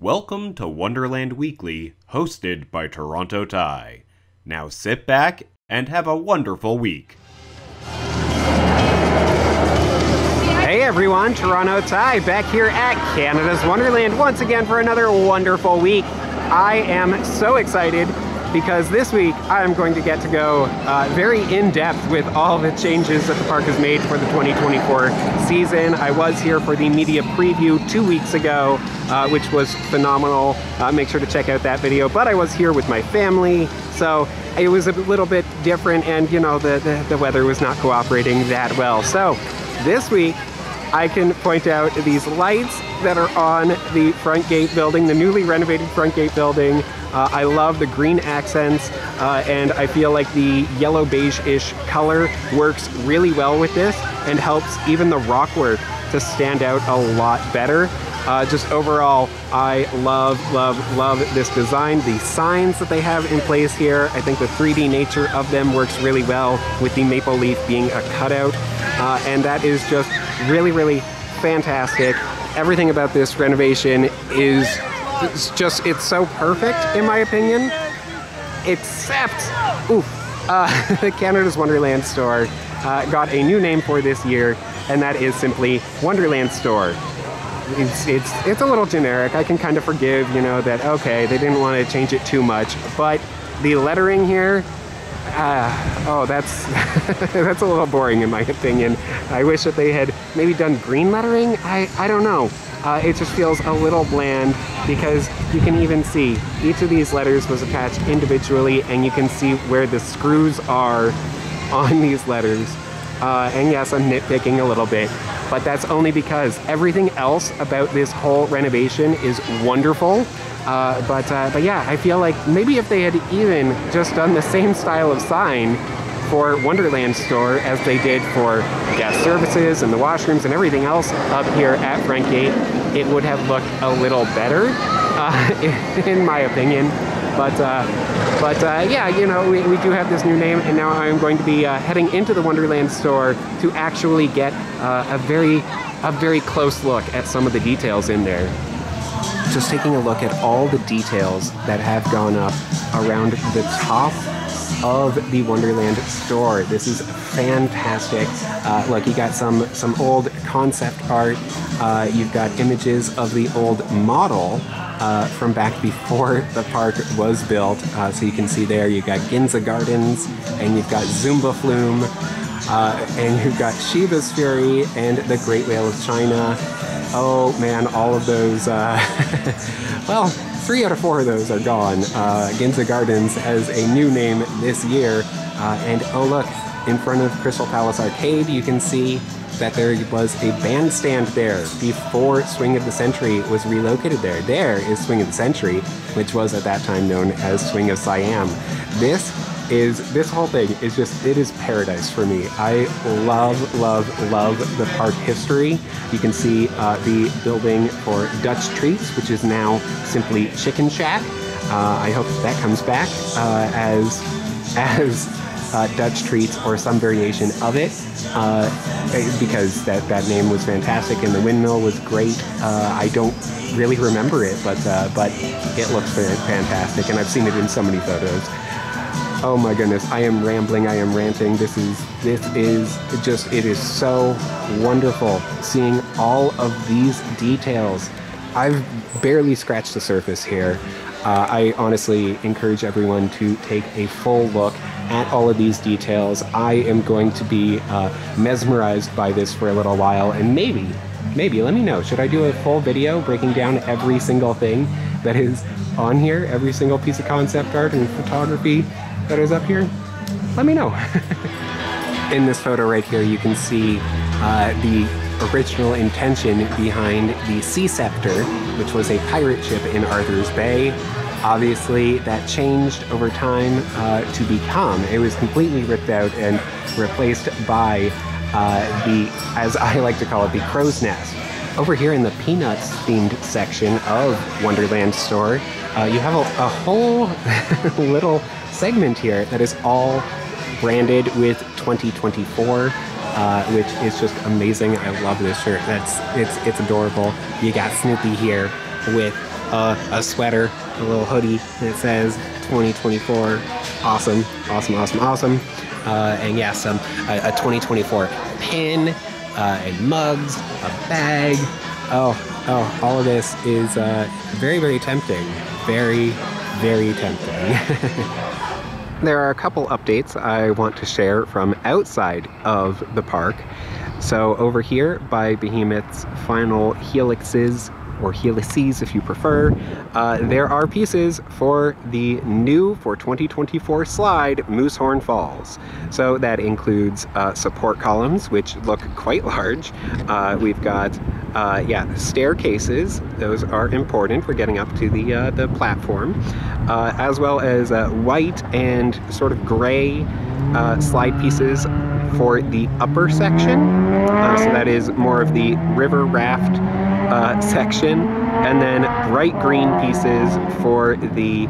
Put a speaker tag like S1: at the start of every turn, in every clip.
S1: Welcome to Wonderland Weekly, hosted by Toronto Ty. Now sit back and have a wonderful week.
S2: Hey everyone, Toronto Ty back here at Canada's Wonderland once again for another wonderful week. I am so excited because this week I am going to get to go very in-depth with all the changes that the park has made for the 2024 season. I was here for the media preview 2 weeks ago, which was phenomenal. Make sure to check out that video. But I was here with my family, so it was a little bit different, and you know, the weather was not cooperating that well. So this week I can point out these lights that are on the front gate building, the newly renovated front gate building. I love the green accents, and I feel like the yellow beige-ish color works really well with this and helps even the rock work to stand out a lot better. Just overall, I love this design. The signs that they have in place here, I think the 3D nature of them works really well with the maple leaf being a cutout, and that is just really fantastic. Everything about this renovation is it's so perfect in my opinion, except the Canada's Wonderland Store got a new name for this year, and that is simply Wonderland Store. It's a little generic. I can kind of forgive, you know, that okay, they didn't want to change it too much, but the lettering here, that's that's a little boring in my opinion. I wish that they had maybe done green lettering. I don't know. It just feels a little bland because you can even see each of these letters was attached individually, and you can see where the screws are on these letters. And yes, I'm nitpicking a little bit, but that's only because everything else about this whole renovation is wonderful. But yeah, I feel like maybe if they had even just done the same style of sign for Wonderland Store as they did for guest services and the washrooms and everything else up here at front gate, it would have looked a little better, in my opinion. But yeah, you know, we do have this new name, and now I'm going to be heading into the Wonderland Store to actually get a very close look at some of the details in there. Just taking a look at all the details that have gone up around the top of the Wonderland Store. This is fantastic. Look, you got some old concept art. You've got images of the old model from back before the park was built. So you can see there, you've got Ginza Gardens, and you've got Zumba Flume, and you've got Shiva's Fury, and the Great Whale of China. Oh man, all of those, well, 3 out of 4 of those are gone. Ginza Gardens has a new name this year, and oh look, in front of Crystal Palace Arcade, you can see that there was a bandstand there before Swing of the Century was relocated there. There is Swing of the Century, which was at that time known as Swing of Siam. This whole thing is just, it is paradise for me. I love the park history. You can see the building for Dutch Treats, which is now simply Chicken Shack. I hope that comes back as Dutch Treats or some variation of it, because that name was fantastic and the windmill was great. I don't really remember it, but it looks fantastic, and I've seen it in so many photos. Oh my goodness, I am rambling, I am ranting. This is just, it is so wonderful seeing all of these details. I've barely scratched the surface here. I honestly encourage everyone to take a full look at all of these details. I am going to be mesmerized by this for a little while, and maybe, let me know, should I do a full video breaking down every single thing that is on here, every single piece of concept art and photography that is up here? Let me know. In this photo right here, you can see the original intention behind the Sea Scepter, which was a pirate ship in Arthur's Bay. Obviously, that changed over time to become, it was completely ripped out and replaced by as I like to call it, the Crow's Nest. Over here in the Peanuts themed section of Wonderland Store, you have a whole little segment here that is all branded with 2024, which is just amazing. I love this shirt. It's adorable. You got Snoopy here with a sweater, a little hoodie that says 2024. Awesome, awesome, awesome, awesome. And yeah, a 2024 pin and mugs, a bag. Oh, all of this is very, very tempting. Very, very tempting. There are a couple updates I want to share from outside of the park. So over here by Behemoth's final helixes, or helices if you prefer, there are pieces for the new, for 2024 slide, Moosehorn Falls. So that includes support columns, which look quite large. We've got staircases. Those are important for getting up to the platform, as well as white and sort of gray slide pieces for the upper section. So that is more of the river raft section, and then bright green pieces for the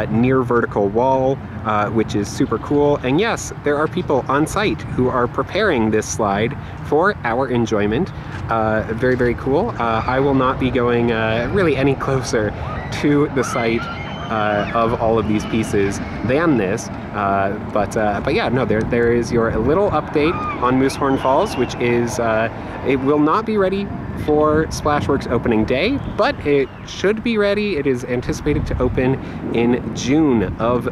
S2: near vertical wall, which is super cool. And yes, there are people on site who are preparing this slide for our enjoyment. Very, very cool. I will not be going really any closer to the site of all of these pieces than this, but yeah, no, there is your little update on Moosehorn Falls, which is it will not be ready for Splashworks opening day, but it should be ready. It is anticipated to open in June of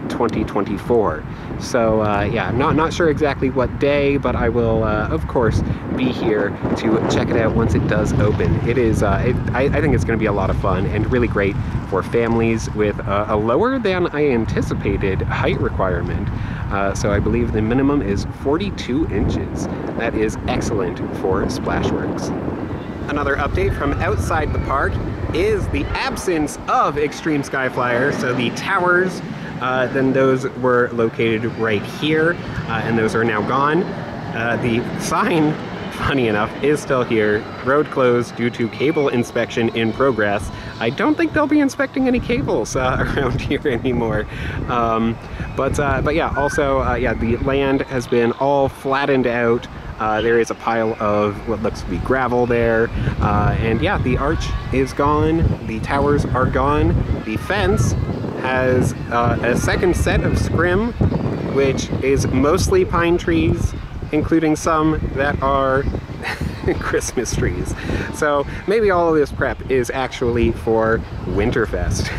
S2: 2024. So yeah, not sure exactly what day, but I will of course be here to check it out once it does open. It is I think it's going to be a lot of fun and really great for families with a lower than I anticipated height requirement. So I believe the minimum is 42 inches. That is excellent for Splashworks. Another update from outside the park is the absence of Extreme Skyflyer. So the towers, then those were located right here, and those are now gone. The sign, funny enough, is still here. Road closed due to cable inspection in progress. I don't think they'll be inspecting any cables around here anymore. But yeah, also, yeah, the land has been all flattened out. There is a pile of what looks to be gravel there, and yeah, the arch is gone, the towers are gone, the fence has a second set of scrim, which is mostly pine trees, including some that are Christmas trees. So maybe all of this prep is actually for Winterfest.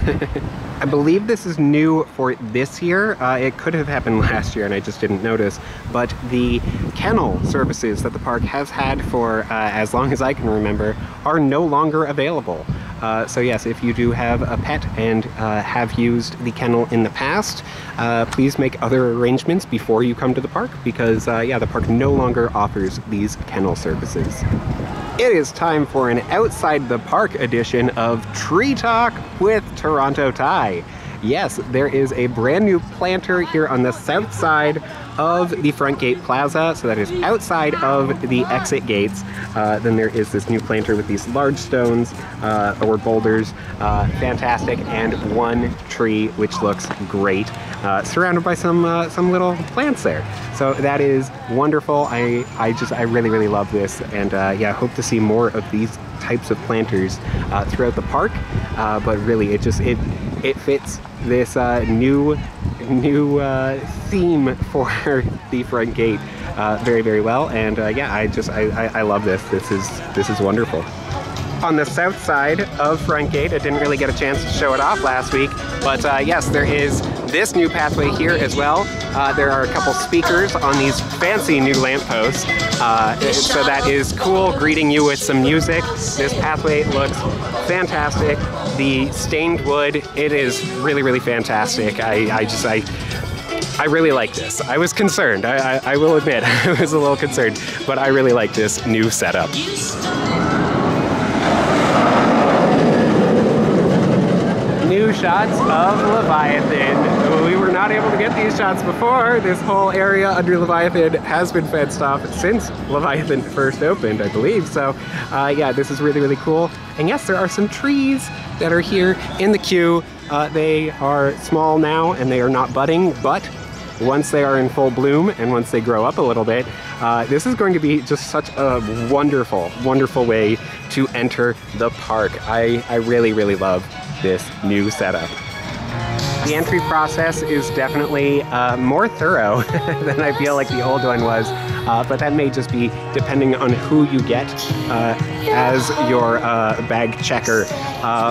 S2: I believe this is new for this year. It could have happened last year and I just didn't notice, but the kennel services that the park has had for as long as I can remember are no longer available. So yes, if you do have a pet and have used the kennel in the past, please make other arrangements before you come to the park, because yeah, the park no longer offers these kennel services. It is time for an outside the park edition of Tree Talk with Toronto Ty. Yes, there is a brand new planter here on the south side of the front gate plaza, so that is outside of the exit gates. Then there is this new planter with these large stones or boulders, fantastic, and one tree which looks great, surrounded by some little plants there. So that is wonderful. I really love this, and yeah, hope to see more of these types of planters throughout the park. But really, it fits this new theme for the front gate very well, and yeah, I love this. This is wonderful. On the south side of front gate, I didn't really get a chance to show it off last week, but yes, there is this new pathway here as well. There are a couple speakers on these fancy new lampposts, so that is cool, greeting you with some music. This pathway looks fantastic. The stained wood, it is really fantastic. I really like this. I was concerned, I will admit, I was a little concerned, but I really like this new setup. New shots of Leviathan. We were not able to get these shots before. This whole area under Leviathan has been fenced off since Leviathan first opened, I believe. So yeah, this is really cool. And yes, there are some trees that are here in the queue. They are small now and they are not budding, but once they are in full bloom and once they grow up a little bit, this is going to be just such a wonderful, wonderful way to enter the park. I really, really love this new setup. The entry process is definitely more thorough than I feel like the old one was, but that may just be depending on who you get as your bag checker.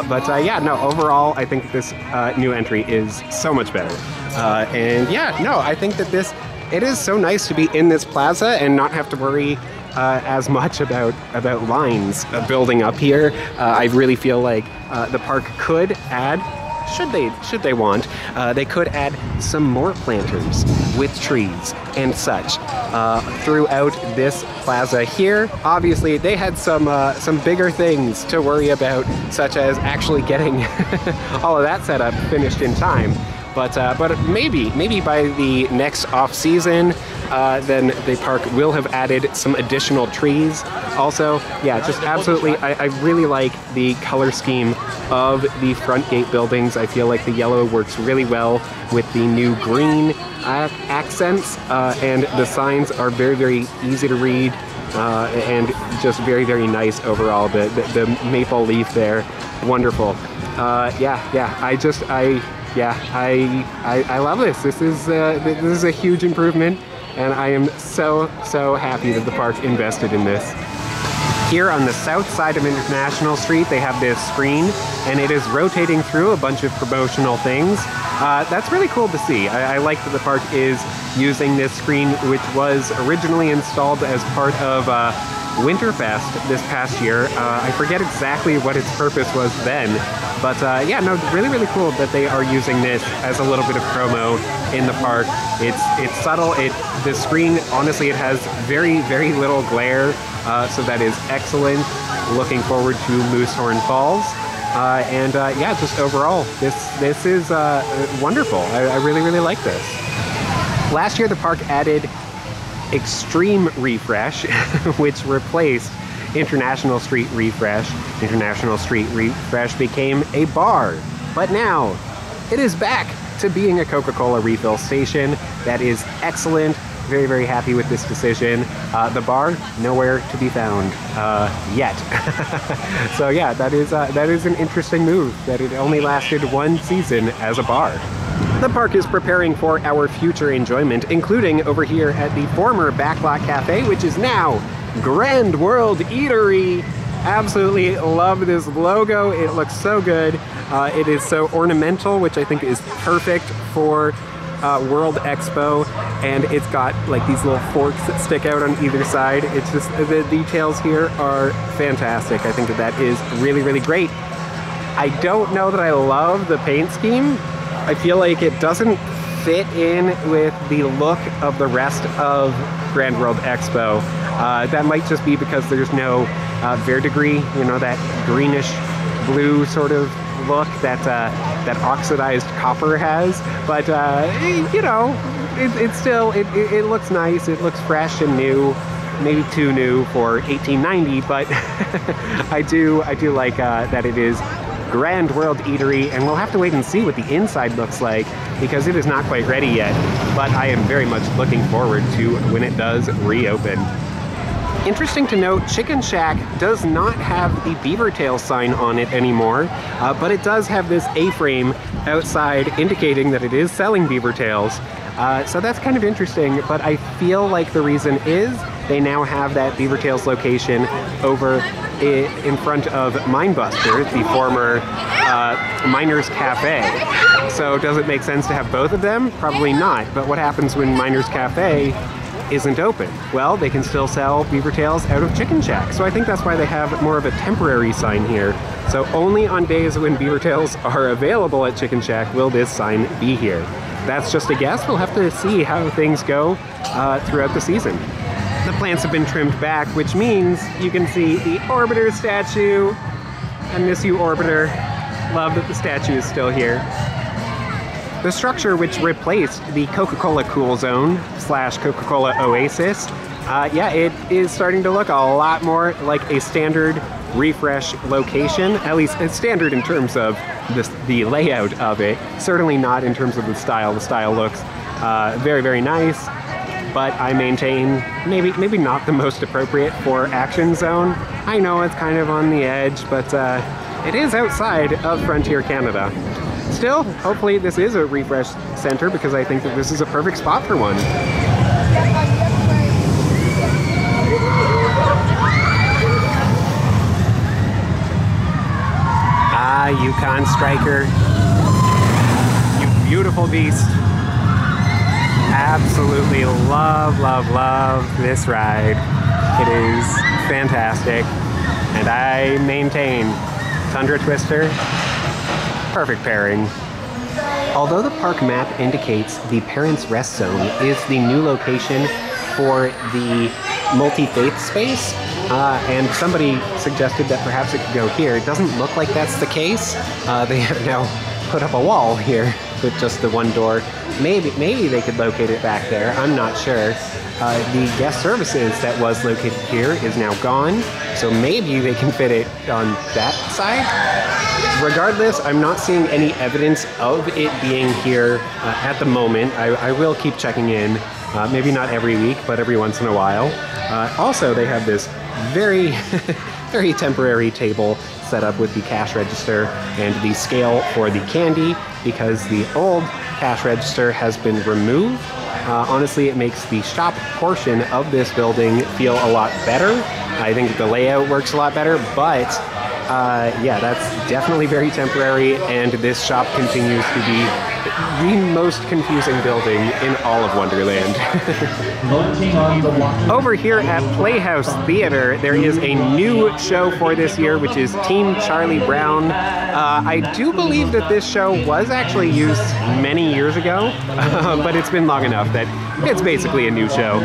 S2: But yeah, no, overall, I think this new entry is so much better. And yeah, no, I think that it is so nice to be in this plaza and not have to worry as much about lines building up here. I really feel like the park could add, should they want, they could add some more planters with trees and such throughout this plaza here. Obviously, they had some bigger things to worry about, such as actually getting all of that setup finished in time. But maybe by the next off season, then the park will have added some additional trees. Also, yeah, just absolutely, I really like the color scheme of the front gate buildings. I feel like the yellow works really well with the new green accents, and the signs are very, very easy to read, and just very, very nice overall. The maple leaf there, wonderful. I love this. This is a huge improvement, and I am so happy that the park invested in this. Here on the south side of International Street, they have this screen, and it is rotating through a bunch of promotional things. That's really cool to see. I like that the park is using this screen, which was originally installed as part of WinterFest this past year. I forget exactly what its purpose was then, but yeah, no, really, really cool that they are using this as a little bit of promo in the park. It's subtle. The screen, honestly, it has very, very little glare, so that is excellent. Looking forward to Moosehorn Falls. And yeah, just overall, this is wonderful. I really, really like this. Last year, the park added Xtremely Refresh, which replaced International Street Refresh. International Street Refresh became a bar, but now it is back to being a Coca-Cola refill station. That is excellent. Very, very happy with this decision. The bar, nowhere to be found yet. So yeah, that is an interesting move, that it only lasted one season as a bar. The park is preparing for our future enjoyment, including over here at the former Backlot Cafe, which is now Grande World Eatery. Absolutely love this logo. It looks so good. It is so ornamental, which I think is perfect for World Expo, and it's got like these little forks that stick out on either side. It's just, the details here are fantastic. I think that is really, really great. I don't know that I love the paint scheme. I feel like it doesn't fit in with the look of the rest of Grande World Expo. That might just be because there's no verdigris, you know, that greenish blue sort of look that oxidized copper has. But you know, it looks nice. It looks fresh and new. Maybe too new for 1890, but I do like that it is Grande World Eatery, and we'll have to wait and see what the inside looks like, because it is not quite ready yet, but I am very much looking forward to when it does reopen. Interesting to note, Chicken Shack does not have the BeaverTails sign on it anymore, but it does have this A-frame outside indicating that it is selling BeaverTails. So that's kind of interesting, but I feel like the reason is they now have that BeaverTails location over in front of Minebuster, the former Miners Cafe. So does it make sense to have both of them? Probably not. But what happens when Miners Cafe isn't open? Well, they can still sell BeaverTails out of Chicken Shack. So I think that's why they have more of a temporary sign here. So only on days when BeaverTails are available at Chicken Shack will this sign be here. That's just a guess. We'll have to see how things go throughout the season. The plants have been trimmed back, which means you can see the Orbiter statue. I miss you, Orbiter. Love that the statue is still here. The structure which replaced the Coca-Cola Cool Zone / Coca-Cola Oasis, yeah, it is starting to look a lot more like a standard refresh location. At least it's standard in terms of the layout of it. Certainly not in terms of the style. The style looks Very, very nice, but I maintain maybe not the most appropriate for Action Zone. I know it's kind of on the edge, but it is outside of Frontier Canada. Still, hopefully this is a refresh center because I think that this is a perfect spot for one. Ah, Yukon Striker. You beautiful beast. Absolutely love, love, love this ride. It is fantastic. And I maintain Tundra Twister, perfect pairing. Although the park map indicates the Parents' Rest Zone is the new location for the multi-faith space, and somebody suggested that perhaps it could go here, it doesn't look like that's the case. They have now put up a wall here with just the one door. Maybe they could locate it back there, I'm not sure. The guest services that was located here is now gone, so maybe they can fit it on that side. Regardless, I'm not seeing any evidence of it being here at the moment. I will keep checking in, maybe not every week, but every once in a while. Also, they have this very, very temporary table set up with the cash register and the scale for the candy because the old cash register has been removed. Honestly, it makes the shop portion of this building feel a lot better. I think the layout works a lot better, but yeah, that's definitely very temporary, and this shop continues to be the most confusing building in all of Wonderland. Over here at Playhouse Theater, there is a new show for this year, which is Team Charlie Brown. I do believe that this show was actually used many years ago, but it's been long enough that it's basically a new show.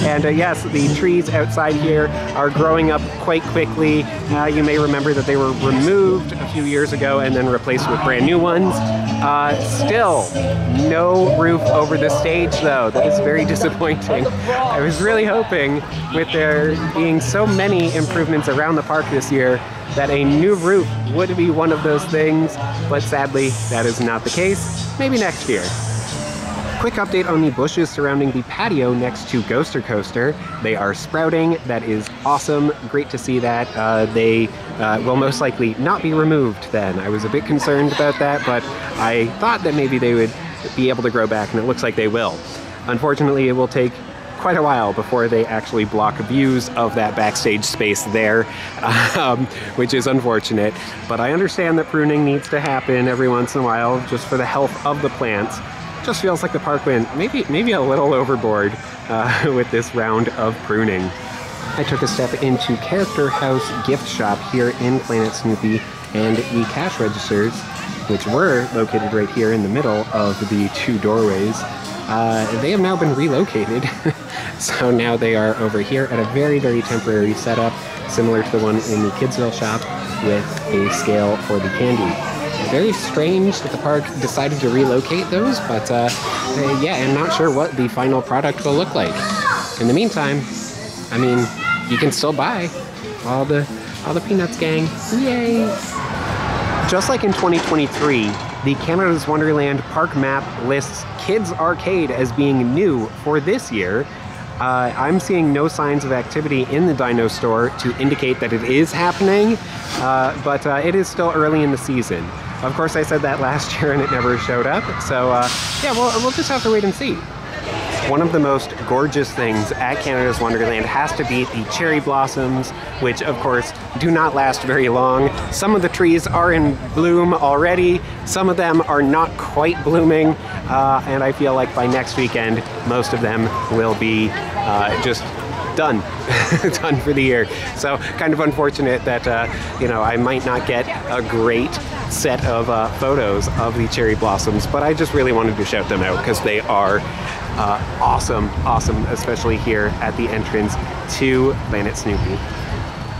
S2: And yes, the trees outside here are growing up quite quickly. You may remember that they were removed a few years ago and then replaced with brand new ones. Still, no roof over the stage though. That is very disappointing. I was really hoping, with there being so many improvements around the park this year, that a new roof would be one of those things, but sadly, that is not the case. Maybe next year. Quick update on the bushes surrounding the patio next to Ghoster Coaster. They are sprouting. That is awesome. Great to see that. They will most likely not be removed then. I was a bit concerned about that, but I thought that maybe they would be able to grow back, and it looks like they will. Unfortunately, it will take quite a while before they actually block views of that backstage space there, which is unfortunate. But I understand that pruning needs to happen every once in a while just for the health of the plants. Just feels like the park went maybe a little overboard with this round of pruning. I took a step into Character House Gift Shop here in Planet Snoopy, and the cash registers, which were located right here in the middle of the two doorways, they have now been relocated. So now they are over here at a very, very temporary setup, similar to the one in the Kidsville shop, with a scale for the candy. Very strange that the park decided to relocate those, but yeah, I'm not sure what the final product will look like. In the meantime, I mean, you can still buy all the peanuts, gang. Yay! Just like in 2023, the Canada's Wonderland park map lists Kids Arcade as being new for this year. I'm seeing no signs of activity in the Dino Store to indicate that it is happening, but it is still early in the season. Of course, I said that last year and it never showed up, so yeah, we'll just have to wait and see. One of the most gorgeous things at Canada's Wonderland has to be the cherry blossoms, which of course do not last very long. Some of the trees are in bloom already, some of them are not quite blooming, and I feel like by next weekend, most of them will be just done. Done for the year. So kind of unfortunate that, you know, I might not get a great set of photos of the cherry blossoms, but I just really wanted to shout them out because they are awesome, especially here at the entrance to Planet Snoopy.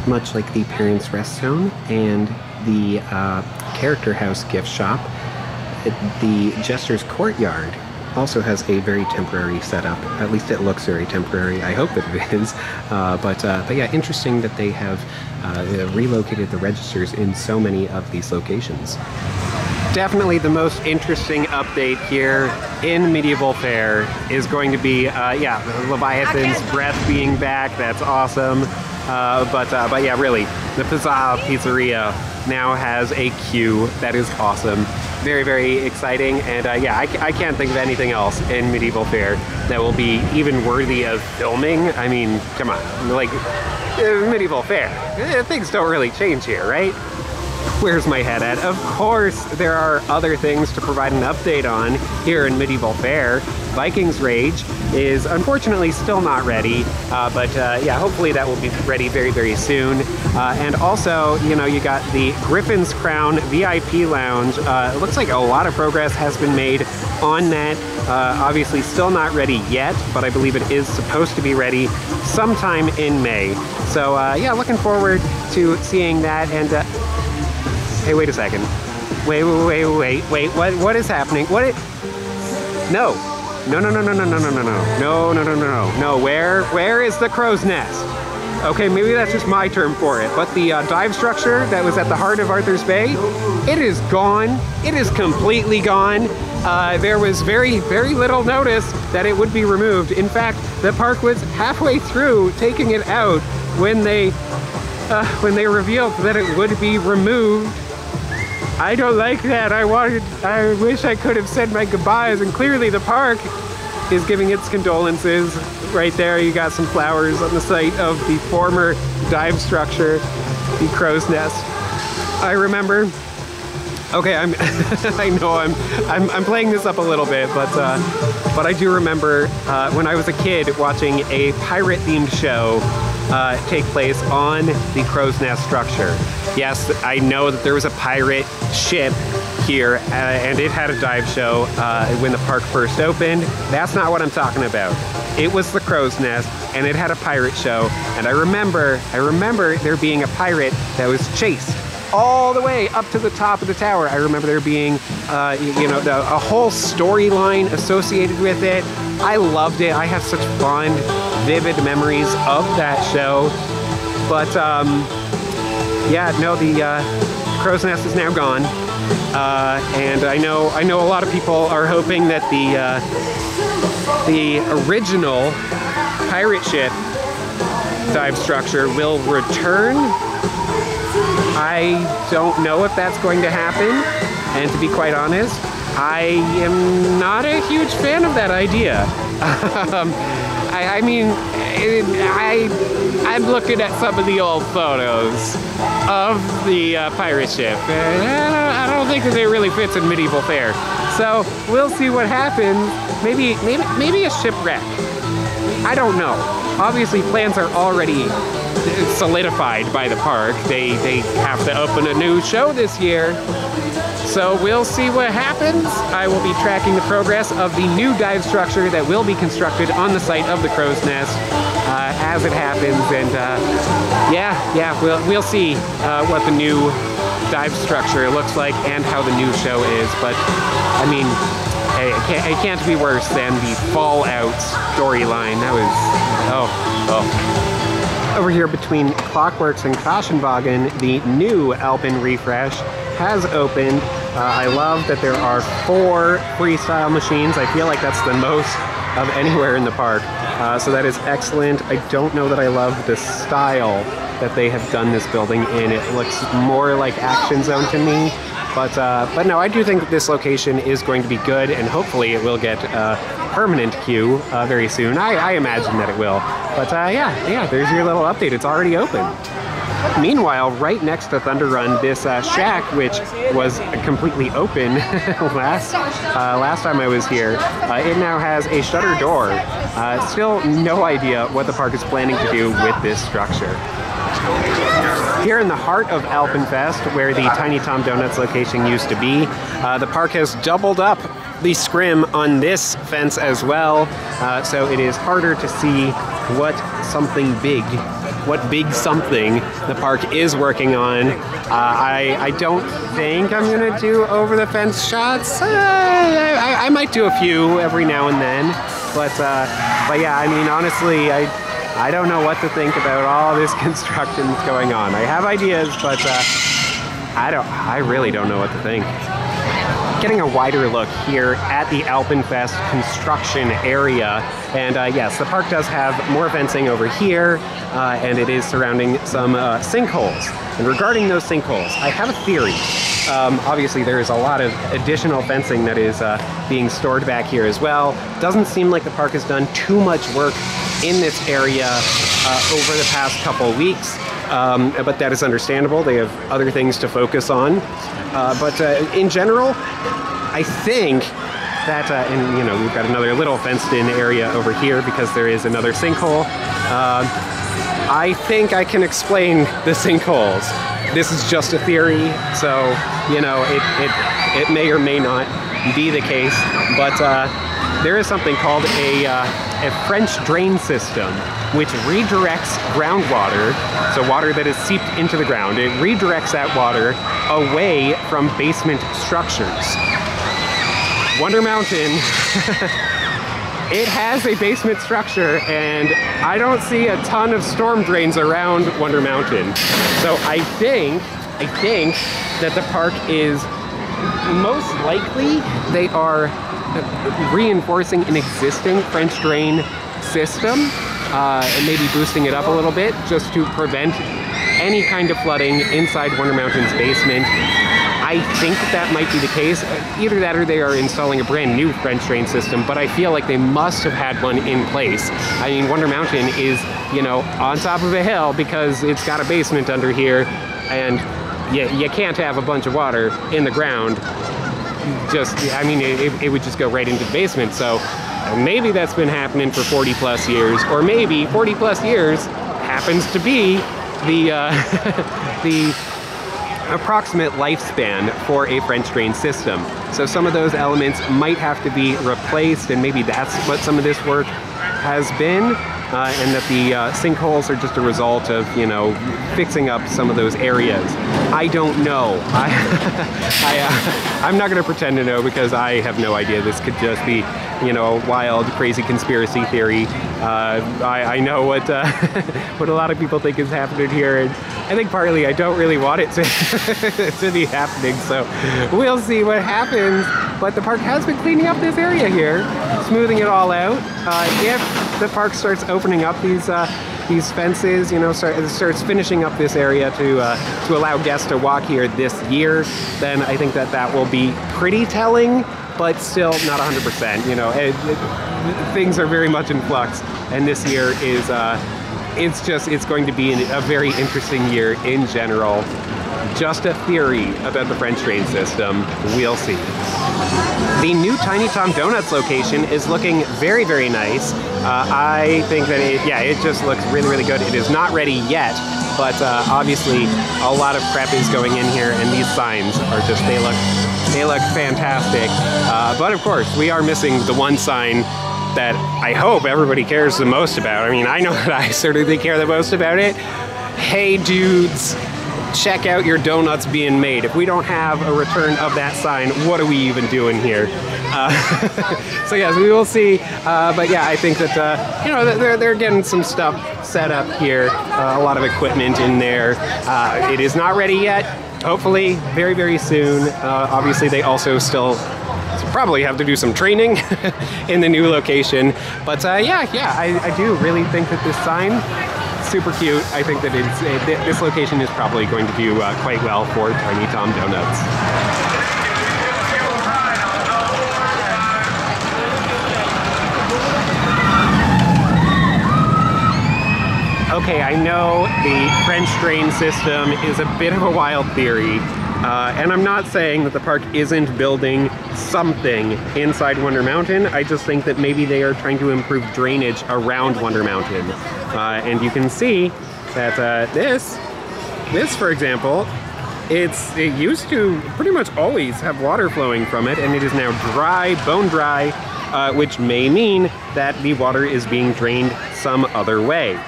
S2: Much like the Parents' Rest Zone and the Character House gift shop, the Jester's Courtyard also has a very temporary setup. At least it looks very temporary. I hope that it is. But yeah, interesting that they have relocated the registers in so many of these locations. definitely the most interesting update here in Medieval Faire is going to be, yeah, Leviathan's breath being back. That's awesome. But yeah, really, the pizzeria now has a queue. That is awesome. Very, very exciting. And yeah, I can't think of anything else in Medieval Faire that will be even worthy of filming. I mean, come on, like, Medieval Faire, things don't really change here, right? Where's my head at? Of course, there are other things to provide an update on here in Medieval Faire. Viking's Rage is unfortunately still not ready, but yeah, hopefully that will be ready very, very soon. And also, you know, you got the Griffin's Crown VIP Lounge. It looks like a lot of progress has been made on that. Obviously still not ready yet, but I believe it is supposed to be ready sometime in May. So yeah, looking forward to seeing that. And hey, wait a second. Wait, what is happening? No, where is the crow's nest? Okay, maybe that's just my term for it, but the dive structure that was at the heart of Arthur's Bay, it is gone. It is completely gone. There was very, very little notice that it would be removed. In fact, the park was halfway through taking it out when they revealed that it would be removed. I don't like that. I wish I could have said my goodbyes, and clearly the park is giving its condolences. Right there, you got some flowers on the site of the former dive structure, the crow's nest. I remember. Okay, I know I'm playing this up a little bit, but I do remember when I was a kid watching a pirate-themed show take place on the crow's nest structure. Yes, I know that there was a pirate ship here, and it had a dive show when the park first opened. That's not what I'm talking about. It was the crow's nest, and it had a pirate show. And I remember there being a pirate that was chased all the way up to the top of the tower. I remember there being, you know, a whole storyline associated with it. I loved it. I have such fond, vivid memories of that show. But yeah, no, the crow's nest is now gone, and I know a lot of people are hoping that the original pirate ship dive structure will return. I don't know if that's going to happen, and to be quite honest, I am not a huge fan of that idea. I mean, I'm looking at some of the old photos of the pirate ship, and I don't think that it really fits in Medieval Faire. So we'll see what happens. Maybe a shipwreck. I don't know. Obviously, plans are already solidified by the park. They have to open a new show this year. So we'll see what happens. I will be tracking the progress of the new dive structure that will be constructed on the site of the crow's nest as it happens. And yeah, we'll see what the new dive structure looks like and how the new show is. But I mean, hey, it can't be worse than the Fallout storyline. That was, oh. Over here between Clockworks and Cautionwagen, the new Alpen Refresh has opened. I love that there are 4 freestyle machines. I feel like that's the most of anywhere in the park. So that is excellent. I don't know that I love the style that they have done this building in. It looks more like Action Zone to me. But no, I do think that this location is going to be good, and hopefully it will get a permanent queue very soon. I imagine that it will. But yeah, there's your little update. It's already open. Meanwhile, right next to Thunder Run, this shack, which was completely open last time I was here, it now has a shutter door. Still no idea what the park is planning to do with this structure. Here in the heart of AlpenFest, where the Tiny Tom Donuts location used to be, the park has doubled up the scrim on this fence as well, so it is harder to see what big something the park is working on. I don't think I'm gonna do over the fence shots. I might do a few every now and then, but yeah, I mean, honestly, I don't know what to think about all this construction that's going on. I have ideas, but I really don't know what to think. getting a wider look here at the AlpenFest construction area. And yes, the park does have more fencing over here, and it is surrounding some sinkholes. And regarding those sinkholes, I have a theory. Obviously, there is a lot of additional fencing that is being stored back here as well. Doesn't seem like the park has done too much work in this area over the past couple weeks. But that is understandable. They have other things to focus on. But in general, I think that, and you know, we've got another little fenced-in area over here because there is another sinkhole. I think I can explain the sinkholes. This is just a theory, so you know, it may or may not be the case. But there is something called a French drain system, which redirects groundwater, so water that is seeped into the ground. It redirects that water away from basement structures. Wonder Mountain, it has a basement structure, and I don't see a ton of storm drains around Wonder Mountain. So I think that the park is most likely, they are reinforcing an existing French drain system, and maybe boosting it up a little bit just to prevent any kind of flooding inside Wonder Mountain's basement. I think that might be the case. Either that or they are installing a brand new French drain system, but I feel like they must have had one in place. I mean, Wonder Mountain is, you know, on top of a hill because it's got a basement under here, and you can't have a bunch of water in the ground. Just, I mean, it would just go right into the basement. So maybe that's been happening for 40 plus years, or maybe 40 plus years happens to be the the approximate lifespan for a French drain system. So some of those elements might have to be replaced, and maybe that's what some of this work has been, and that the sinkholes are just a result of, you know, fixing up some of those areas. I don't know. I'm not going to pretend to know because I have no idea. This could just be, you know, a wild, crazy conspiracy theory. I know what what a lot of people think is happening here, and I think partly I don't really want it to, to be happening, so we'll see what happens. But the park has been cleaning up this area here, smoothing it all out. If the park starts opening up these fences, you know, starts finishing up this area to allow guests to walk here this year, then I think that will be pretty telling, but still not 100%. You know, things are very much in flux, and this year is it's going to be a very interesting year in general. Just a theory about the French drain system. We'll see. The new Tiny Tom Donuts location is looking very, very nice. I think that it just looks really, really good. It is not ready yet, but obviously a lot of prep is going in here, and these signs are just, they look fantastic. But of course, we are missing the one sign that I hope everybody cares the most about. I mean, I know that I certainly care the most about it. Hey dudes, check out your donuts being made. If we don't have a return of that sign, what are we even doing here? So yes, we will see. But yeah, I think that you know, they're getting some stuff set up here. A lot of equipment in there. It is not ready yet. Hopefully, very, very soon. Obviously, they also still probably have to do some training in the new location. But yeah, I do really think that this sign, super cute. I think that this location is probably going to do quite well for Tiny Tom Donuts. Okay, I know the French drain system is a bit of a wild theory, and I'm not saying that the park isn't building something inside Wonder Mountain. I just think that maybe they are trying to improve drainage around Wonder Mountain. And you can see that this, for example, it used to pretty much always have water flowing from it, and it is now dry, bone dry, which may mean that the water is being drained some other way.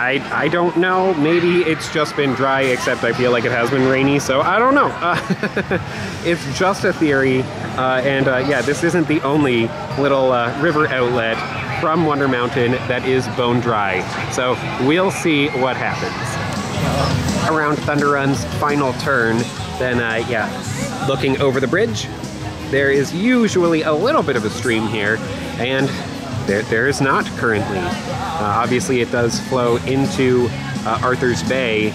S2: I don't know, maybe it's just been dry, except I feel like it has been rainy, so I don't know. It's just a theory, and yeah, this isn't the only little river outlet from Wonder Mountain that is bone dry, so we'll see what happens. Around Thunder Run's final turn, then yeah, Looking over the bridge, there is usually a little bit of a stream here, and there is not currently. Obviously it does flow into Arthur's Bay,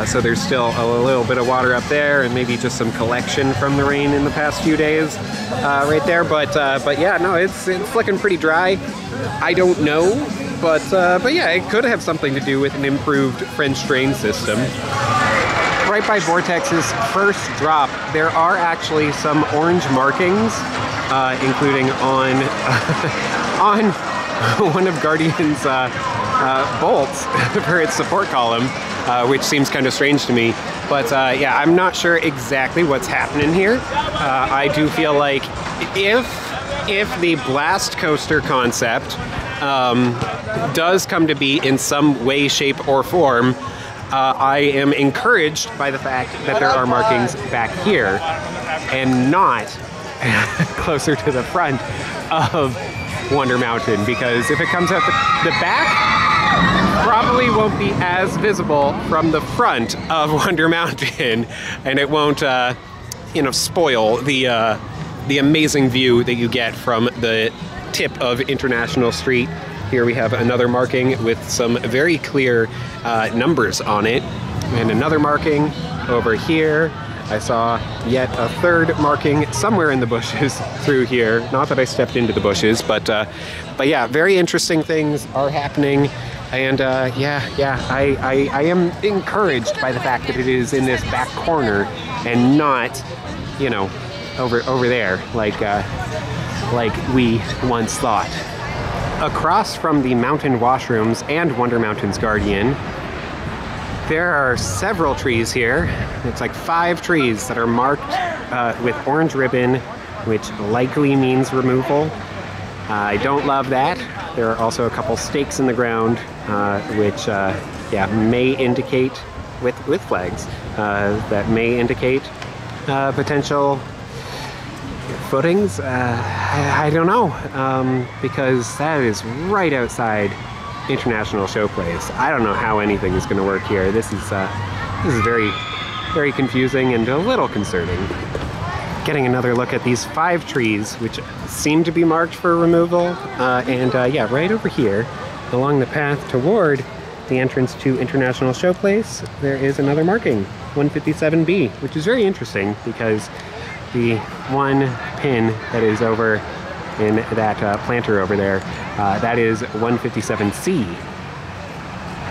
S2: so there's still a little bit of water up there, and maybe just some collection from the rain in the past few days right there. But yeah, no, it's looking pretty dry. I don't know, but yeah, it could have something to do with an improved French drain system. Right by Vortex's first drop, there are actually some orange markings, including on on one of Guardian's bolts for its support column, which seems kind of strange to me. But yeah, I'm not sure exactly what's happening here. I do feel like if the blast coaster concept does come to be in some way, shape, or form, I am encouraged by the fact that there are markings back here and not closer to the front of Wonder Mountain, because if it comes out the back, probably won't be as visible from the front of Wonder Mountain, and it won't, you know, spoil the amazing view that you get from the tip of International Street. Here we have another marking with some very clear numbers on it, and another marking over here. I saw yet a third marking somewhere in the bushes through here. Not that I stepped into the bushes, but yeah, very interesting things are happening. And yeah, I am encouraged by the fact that it is in this back corner and not, you know, over there like we once thought. Across from the mountain washrooms and Wonder Mountain's Guardian, there are several trees here. It's like 5 trees that are marked with orange ribbon, which likely means removal. I don't love that. There are also a couple stakes in the ground, which yeah, may indicate, with flags, that may indicate potential footings. I don't know, because that is right outside International Showplace. I don't know how anything is going to work here. This is very, very confusing and a little concerning. Getting another look at these 5 trees, which seem to be marked for removal, and yeah, right over here, along the path toward the entrance to International Showplace, there is another marking, 157B, which is very interesting because the one pin that is over in that planter over there, that is 157C.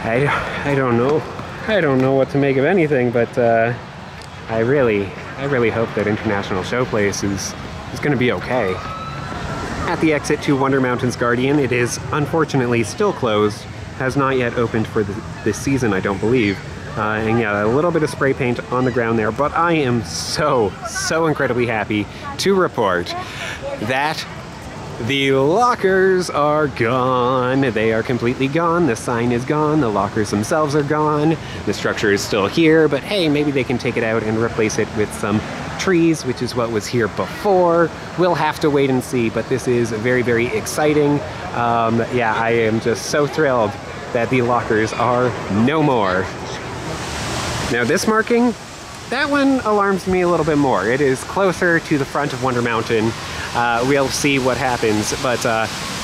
S2: I don't know. I don't know what to make of anything, but I really hope that International Showplace is going to be okay. At the exit to Wonder Mountain's Guardian, it is unfortunately still closed. Has not yet opened for this season, I don't believe. And yeah, a little bit of spray paint on the ground there, but I am so incredibly happy to report that the lockers are gone. They are completely gone. The sign is gone. The lockers themselves are gone. The structure is still here, but hey, maybe they can take it out and replace it with some trees, which is what was here before. We'll have to wait and see, but this is very, very exciting. Yeah, I am just so thrilled that the lockers are no more. Now this marking, that one alarms me a little bit more. It is closer to the front of Wonder Mountain. We'll see what happens, but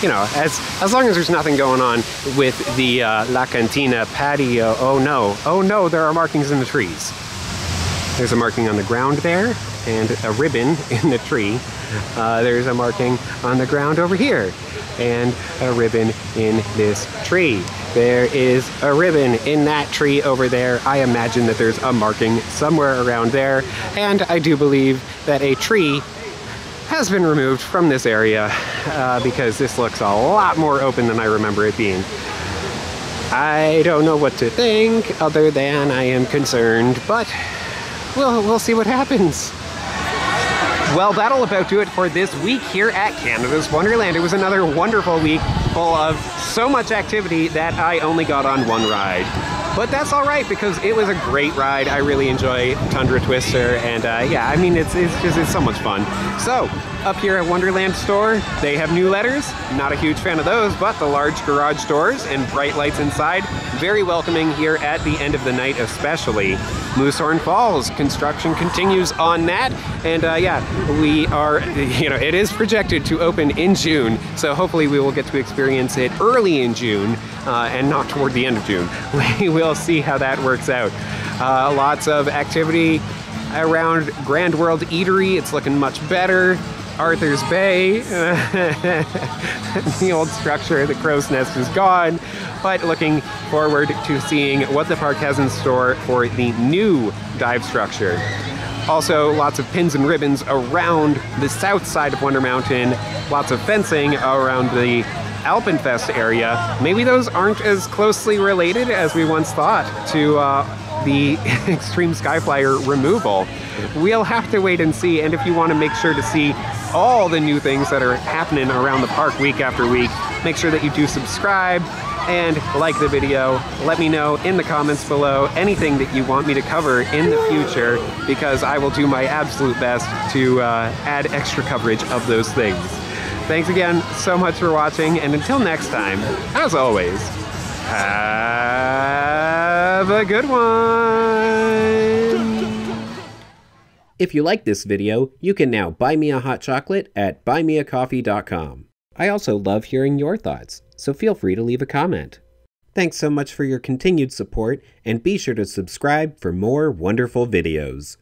S2: you know, as long as there's nothing going on with the La Cantina patio. Oh no, there are markings in the trees. There's a marking on the ground there, and a ribbon in the tree. There's a marking on the ground over here, and a ribbon in this tree. There is a ribbon in that tree over there. I imagine that there's a marking somewhere around there, and I do believe that a tree has been removed from this area because this looks a lot more open than I remember it being. I don't know what to think other than I am concerned, but we'll see what happens. Well, that'll about do it for this week here at Canada's Wonderland. It was another wonderful week full of so much activity that I only got on one ride. But that's all right because it was a great ride. I really enjoy Tundra Twister, and yeah, I mean, it's so much fun. So, up here at Wonderland Store, they have new letters. Not a huge fan of those, but the large garage doors and bright lights inside, very welcoming here at the end of the night especially. Moosehorn Falls, construction continues on that, and yeah, we are, it is projected to open in June, so hopefully we will get to experience it early in June and not toward the end of June. We will see how that works out. Lots of activity around Grande World Eatery. It's looking much better. Arthur's Bay, the old structure, the crow's nest is gone, but looking forward to seeing what the park has in store for the new dive structure. Also, lots of pins and ribbons around the south side of Wonder Mountain, lots of fencing around the AlpenFest area. Maybe those aren't as closely related as we once thought to the Extreme Skyflyer removal. We'll have to wait and see, and if you want to make sure to see all the new things that are happening around the park week after week, make sure that you do subscribe and like the video. Let me know in the comments below anything that you want me to cover in the future, because I will do my absolute best to add extra coverage of those things. Thanks again so much for watching, and until next time, as always, have a good one!
S3: If you like this video, you can now buy me a hot chocolate at buymeacoffee.com. I also love hearing your thoughts, so feel free to leave a comment. Thanks so much for your continued support, and be sure to subscribe for more wonderful videos.